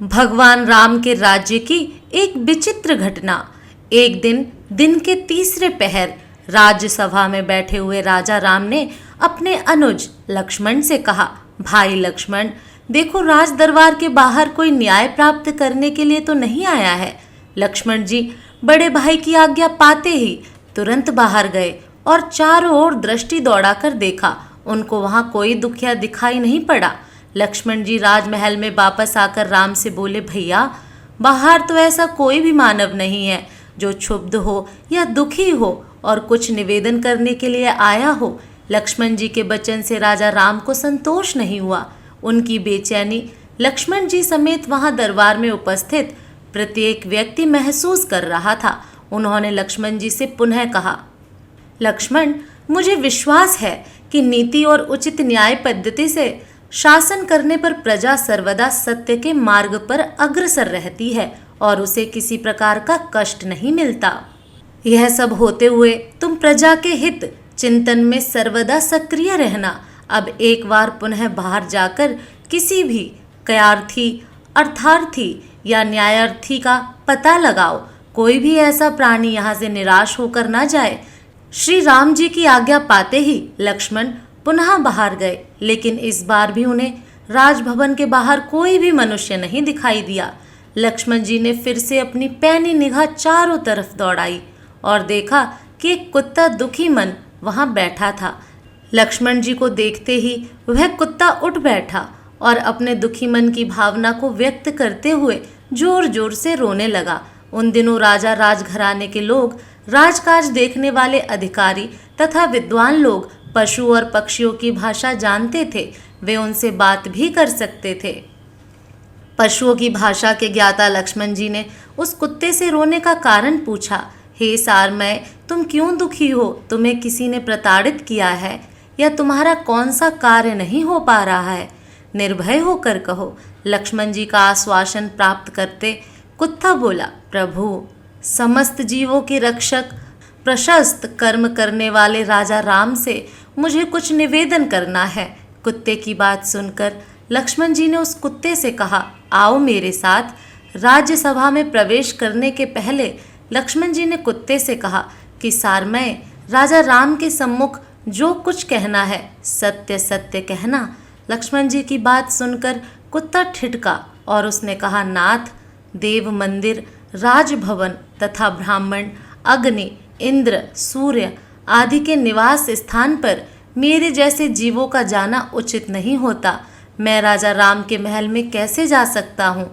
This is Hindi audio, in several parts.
भगवान राम के राज्य की एक विचित्र घटना। एक दिन के तीसरे पहर राज्यसभा में बैठे हुए राजा राम ने अपने अनुज लक्ष्मण से कहा, भाई लक्ष्मण, देखो राज दरबार के बाहर कोई न्याय प्राप्त करने के लिए तो नहीं आया है। लक्ष्मण जी बड़े भाई की आज्ञा पाते ही तुरंत बाहर गए और चारों ओर दृष्टि दौड़ाकर देखा। उनको वहां कोई दुखिया दिखाई नहीं पड़ा। लक्ष्मण जी राजमहल में वापस आकर राम से बोले, भैया बाहर तो ऐसा कोई भी मानव नहीं है जो क्षुब्ध हो या दुखी हो और कुछ निवेदन करने के लिए आया हो। लक्ष्मण जी के वचन से राजा राम को संतोष नहीं हुआ। उनकी बेचैनी लक्ष्मण जी समेत वहां दरबार में उपस्थित प्रत्येक व्यक्ति महसूस कर रहा था। उन्होंने लक्ष्मण जी से पुनः कहा, लक्ष्मण, मुझे विश्वास है कि नीति और उचित न्याय पद्धति से शासन करने पर प्रजा सर्वदा सत्य के मार्ग पर अग्रसर रहती है और उसे किसी प्रकार का कष्ट नहीं मिलता। यह सब होते हुए तुम प्रजा के हित चिंतन में सर्वदा सक्रिय रहना। अब एक बार पुनः बाहर जाकर किसी भी क्यार्थी, अर्थार्थी या न्यायार्थी का पता लगाओ। कोई भी ऐसा प्राणी यहाँ से निराश होकर ना जाए। श्री राम जी की आज्ञा पाते ही लक्ष्मण पुनः बाहर गए, लेकिन इस बार भी उन्हें राजभवन के बाहर कोई भी मनुष्य नहीं दिखाई दिया। लक्ष्मण जी ने फिर से अपनी पैनी निगाह चारों तरफ दौड़ाई और देखा कि एक कुत्ता दुखी मन वहां बैठा था। लक्ष्मण जी को देखते ही वह कुत्ता उठ बैठा और अपने दुखी मन की भावना को व्यक्त करते हुए जोर जोर से रोने लगा। उन दिनों राजा राजघराने के लोग, राजकाज देखने वाले अधिकारी तथा विद्वान लोग पशु और पक्षियों की भाषा जानते थे। वे उनसे बात भी कर सकते थे। पशुओं की भाषा के ज्ञाता लक्ष्मण जी ने उस कुत्ते से रोने का कारण पूछा। हे सारमय, तुम क्यों दुखी हो? तुम्हें किसी ने प्रताड़ित किया है या तुम्हारा कौन सा कार्य नहीं हो पा रहा है? निर्भय होकर कहो। लक्ष्मण जी का आश्वासन प्राप्त करते कुत्ता बोला, प्रभु, समस्त जीवों के रक्षक, प्रशस्त कर्म करने वाले राजा राम से मुझे कुछ निवेदन करना है। कुत्ते की बात सुनकर लक्ष्मण जी ने उस कुत्ते से कहा, आओ मेरे साथ। राज्यसभा में प्रवेश करने के पहले लक्ष्मण जी ने कुत्ते से कहा कि सारमय, राजा राम के सम्मुख जो कुछ कहना है सत्य सत्य कहना। लक्ष्मण जी की बात सुनकर कुत्ता ठिठका और उसने कहा, नाथ, देव मंदिर, राजभवन तथा ब्राह्मण, अग्नि, इंद्र, सूर्य आदि के निवास स्थान पर मेरे जैसे जीवों का जाना उचित नहीं होता। मैं राजा राम के महल में कैसे जा सकता हूँ?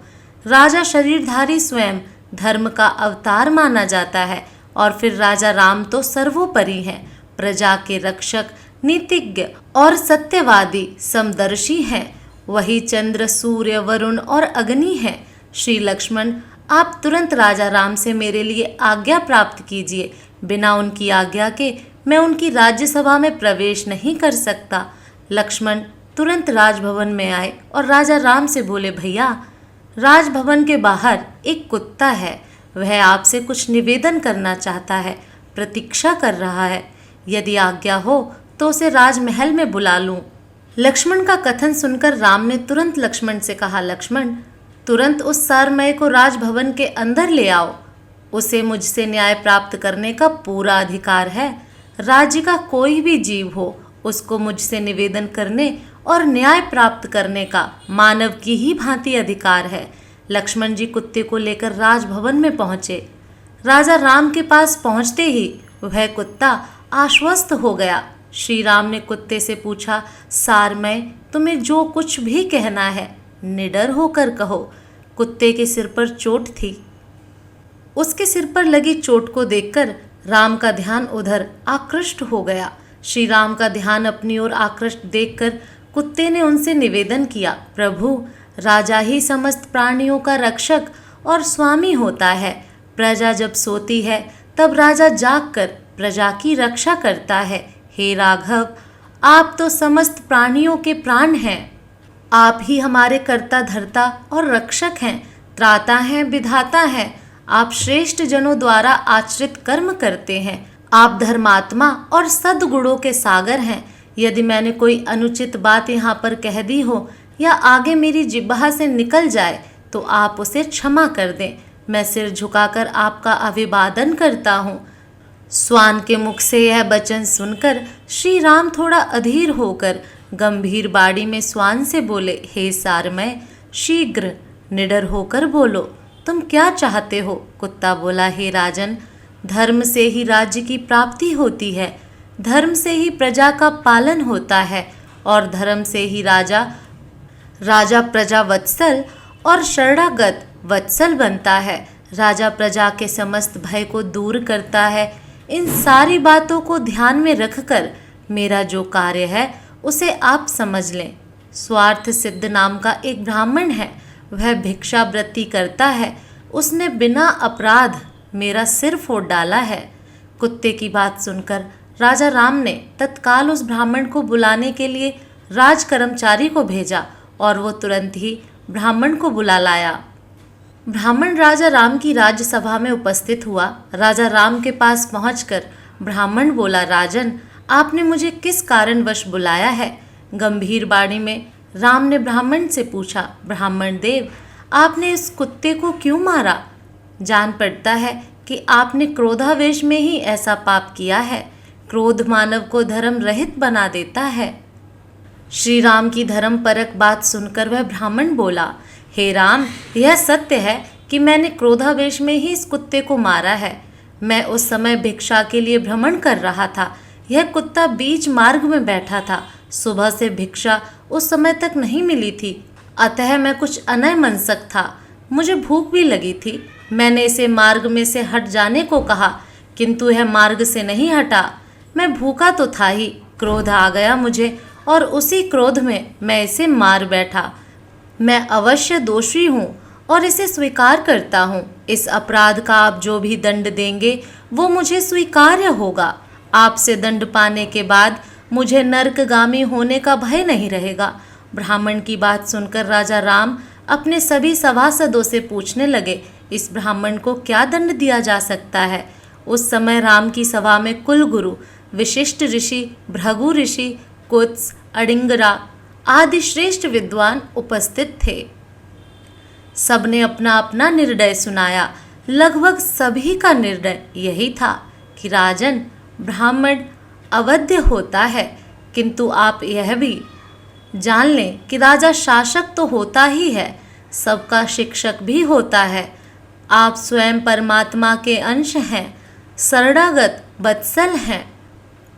राजा शरीरधारी स्वयं धर्म का अवतार माना जाता है और फिर राजा राम तो सर्वोपरि हैं, प्रजा के रक्षक, नीतिज्ञ और सत्यवादी, समदर्शी हैं। वही चंद्र, सूर्य, वरुण और अग्नि हैं। श्री लक्ष्मण, आप तुरंत राजा राम से मेरे लिए आज्ञा प्राप्त कीजिए। बिना उनकी आज्ञा के मैं उनकी राज्यसभा में प्रवेश नहीं कर सकता। लक्ष्मण तुरंत राजभवन में आए और राजा राम से बोले, भैया, राजभवन के बाहर एक कुत्ता है। वह आपसे कुछ निवेदन करना चाहता है, प्रतीक्षा कर रहा है। यदि आज्ञा हो तो उसे राजमहल में बुला लूं। लक्ष्मण का कथन सुनकर राम ने तुरंत लक्ष्मण से कहा, लक्ष्मण, तुरंत उस सारमय को राजभवन के अंदर ले आओ। उसे मुझसे न्याय प्राप्त करने का पूरा अधिकार है। राज्य का कोई भी जीव हो, उसको मुझसे निवेदन करने और न्याय प्राप्त करने का मानव की ही भांति अधिकार है। लक्ष्मण जी कुत्ते को लेकर राजभवन में पहुंचे। राजा राम के पास पहुंचते ही वह कुत्ता आश्वस्त हो गया। श्री राम ने कुत्ते से पूछा, सारमय, तुम्हें जो कुछ भी कहना है निडर होकर कहो। कुत्ते के सिर पर चोट थी। उसके सिर पर लगी चोट को देखकर राम का ध्यान उधर आकृष्ट हो गया। श्री राम का ध्यान अपनी ओर आकृष्ट देखकर कुत्ते ने उनसे निवेदन किया, प्रभु, राजा ही समस्त प्राणियों का रक्षक और स्वामी होता है। प्रजा जब सोती है तब राजा जागकर प्रजा की रक्षा करता है। हे राघव, आप तो समस्त प्राणियों के प्राण हैं। आप ही हमारे कर्ता धर्ता और रक्षक हैं, त्राता हैं, विधाता हैं। आप श्रेष्ठ जनों द्वारा आचरित कर्म करते हैं। आप धर्मात्मा और सद्गुणों के सागर हैं। यदि मैंने कोई अनुचित बात यहाँ पर कह दी हो या आगे मेरी जिह्वा से निकल जाए तो आप उसे क्षमा कर दें। मैं सिर झुकाकर आपका अभिवादन करता हूँ। स्वान के मुख से यह वचन सुनकर श्री राम थोड़ा अधीर होकर गंभीर बाड़ी में स्वान से बोले, हे सारमय, शीघ्र निडर होकर बोलो, तुम क्या चाहते हो? कुत्ता बोला, हे राजन, धर्म से ही राज्य की प्राप्ति होती है, धर्म से ही प्रजा का पालन होता है और धर्म से ही राजा प्रजा वत्सल और शरणागत वत्सल बनता है। राजा प्रजा के समस्त भय को दूर करता है। इन सारी बातों को ध्यान में रखकर मेरा जो कार्य है उसे आप समझ लें। स्वार्थ सिद्ध नाम का एक ब्राह्मण है, वह भिक्षावृत्ति करता है। उसने बिना अपराध मेरा सिर फोड़ डाला है। कुत्ते की बात सुनकर राजा राम ने तत्काल उस ब्राह्मण को बुलाने के लिए राज कर्मचारी को भेजा और वो तुरंत ही ब्राह्मण को बुला लाया। ब्राह्मण राजा राम की राज्यसभा में उपस्थित हुआ। राजा राम के पास पहुंचकर ब्राह्मण बोला, राजन, आपने मुझे किस कारणवश बुलाया है? गंभीर बाणी में राम ने ब्राह्मण से पूछा, ब्राह्मण देव, आपने इस कुत्ते को क्यों मारा? जान पड़ता है कि आपने क्रोधावेश में ही ऐसा पाप किया है। क्रोध मानव को धर्म रहित बना देता है। श्री राम की धर्म परक बात सुनकर वह ब्राह्मण बोला, हे राम, यह सत्य है कि मैंने क्रोधावेश में ही इस कुत्ते को मारा है। मैं उस समय भिक्षा के लिए भ्रमण कर रहा था। यह कुत्ता बीच मार्ग में बैठा था। सुबह से भिक्षा उस समय तक नहीं मिली थी, अतः मैं कुछ अनयमनस्क था। मुझे भूख भी लगी थी। मैंने इसे मार्ग में से हट जाने को कहा, किंतु यह मार्ग से नहीं हटा। मैं भूखा तो था ही, क्रोध आ गया मुझे और उसी क्रोध में मैं इसे मार बैठा। मैं अवश्य दोषी हूँ और इसे स्वीकार करता हूँ। इस अपराध का आप जो भी दंड देंगे वो मुझे स्वीकार्य होगा। आपसे दंड पाने के बाद मुझे नरकगामी होने का भय नहीं रहेगा। ब्राह्मण की बात सुनकर राजा राम अपने सभी सभासदों से पूछने लगे, इस ब्राह्मण को क्या दंड दिया जा सकता है? उस समय राम की सभा में कुलगुरु, विशिष्ट ऋषि, भृगु ऋषि, कुत्स, अडिंगरा आदि श्रेष्ठ विद्वान उपस्थित थे। सबने अपना अपना निर्णय सुनाया। लगभग सभी का निर्णय यही था कि राजन, ब्राह्मण अवध्य होता है, किंतु आप यह भी जान लें कि राजा शासक तो होता ही है, सबका शिक्षक भी होता है। आप स्वयं परमात्मा के अंश हैं, शरणागत वत्सल हैं।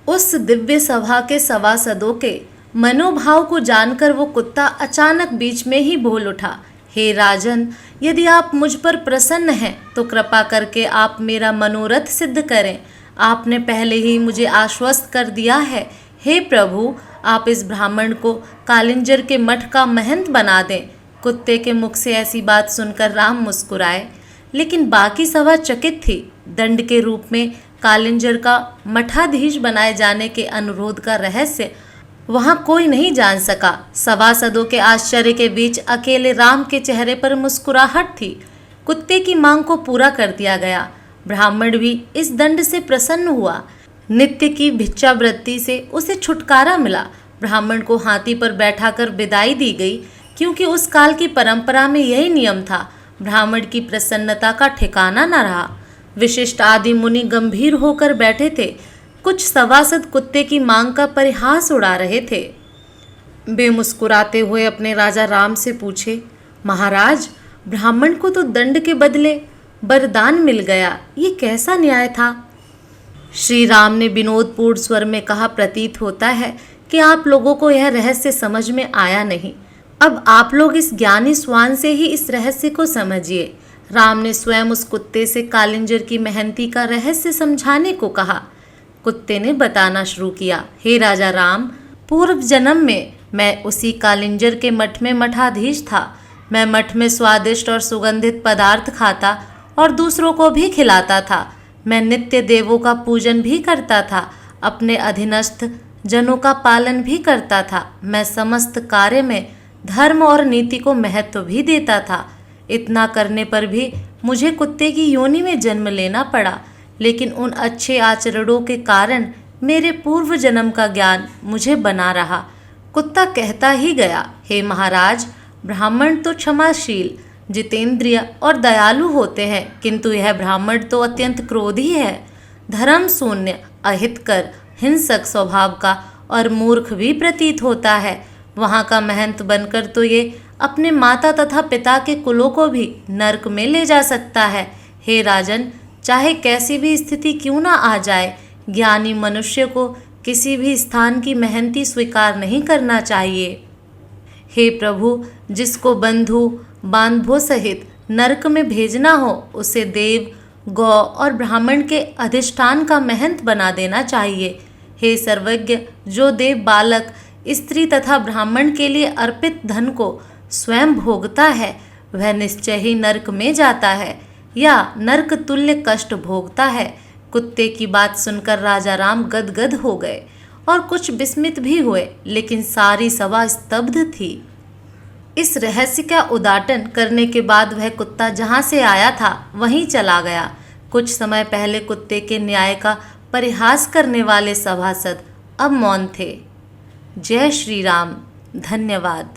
उस दिव्य सभा के सभासदों के मनोभाव को जानकर वो कुत्ता अचानक बीच में ही बोल उठा, हे राजन, यदि आप मुझ पर प्रसन्न हैं तो कृपा करके आप मेरा मनोरथ सिद्ध करें। आपने पहले ही मुझे आश्वस्त कर दिया है। हे प्रभु, आप इस ब्राह्मण को कालिंजर के मठ का महंत बना दें। कुत्ते के मुख से ऐसी बात सुनकर राम मुस्कुराए, लेकिन बाकी सभा चकित थी। दंड के रूप में कालिंजर का मठाधीश बनाए जाने के अनुरोध का रहस्य वहां कोई नहीं जान सका। सभासदों के आश्चर्य के बीच अकेले राम के चेहरे पर मुस्कुराहट थी। कुत्ते की मांग को पूरा कर दिया गया। ब्राह्मण भी इस दंड से प्रसन्न हुआ। नित्य की भिक्षावृत्ति से उसे छुटकारा मिला। ब्राह्मण को हाथी पर बैठाकर विदाई दी गई, क्योंकि उस काल की परंपरा में यही नियम था। ब्राह्मण की प्रसन्नता का ठिकाना न रहा। विशिष्ट आदि मुनि गंभीर होकर बैठे थे। कुछ सभासद कुत्ते की मांग का परिहास उड़ा रहे थे। वे मुस्कुराते हुए अपने राजा राम से पूछे, महाराज, ब्राह्मण को तो दंड के बदले वरदान मिल गया, ये कैसा न्याय था? श्री राम ने विनोदपूर्ण स्वर में कहा, प्रतीत होता है कि आप लोगों को यह रहस्य समझ में आया नहीं। अब आप लोग इस ज्ञानी स्वान से ही इस रहस्य को समझिए। राम ने स्वयं उस कुत्ते से कालिंजर की मेहनती का रहस्य समझाने को कहा। कुत्ते ने बताना शुरू किया, हे राजा राम, पूर्व जन्म में मैं उसी कालिंजर के मठ में मठाधीश था। मैं मठ में स्वादिष्ट और सुगंधित पदार्थ खाता और दूसरों को भी खिलाता था। मैं नित्य देवों का पूजन भी करता था, अपने अधीनस्थ जनों का पालन भी करता था। मैं समस्त कार्य में धर्म और नीति को महत्व भी देता था। इतना करने पर भी मुझे कुत्ते की योनि में जन्म लेना पड़ा, लेकिन उन अच्छे आचरणों के कारण मेरे पूर्व जन्म का ज्ञान मुझे बना रहा। कुत्ता कहता ही गया, हे महाराज, ब्राह्मण तो क्षमाशील, जितेंद्रिय और दयालु होते हैं, किंतु यह ब्राह्मण तो अत्यंत क्रोधी है, धर्म शून्य, अहितकर, हिंसक स्वभाव का और मूर्ख भी प्रतीत होता है। वहाँ का महंत बनकर तो ये अपने माता तथा पिता के कुलों को भी नरक में ले जा सकता है। हे राजन, चाहे कैसी भी स्थिति क्यों ना आ जाए, ज्ञानी मनुष्य को किसी भी स्थान की मेहनती स्वीकार नहीं करना चाहिए। हे प्रभु, जिसको बंधु बांधवों सहित नरक में भेजना हो, उसे देव, गौ और ब्राह्मण के अधिष्ठान का महंत बना देना चाहिए। हे सर्वज्ञ, जो देव बालक, स्त्री तथा ब्राह्मण के लिए अर्पित धन को स्वयं भोगता है, वह निश्चय ही नरक में जाता है या नरक तुल्य कष्ट भोगता है। कुत्ते की बात सुनकर राजा राम गदगद हो गए और कुछ विस्मित भी हुए, लेकिन सारी सभा स्तब्ध थी। इस रहस्य का उद्घाटन करने के बाद वह कुत्ता जहाँ से आया था वहीं चला गया। कुछ समय पहले कुत्ते के न्याय का परिहास करने वाले सभासद अब मौन थे। जय श्री राम। धन्यवाद।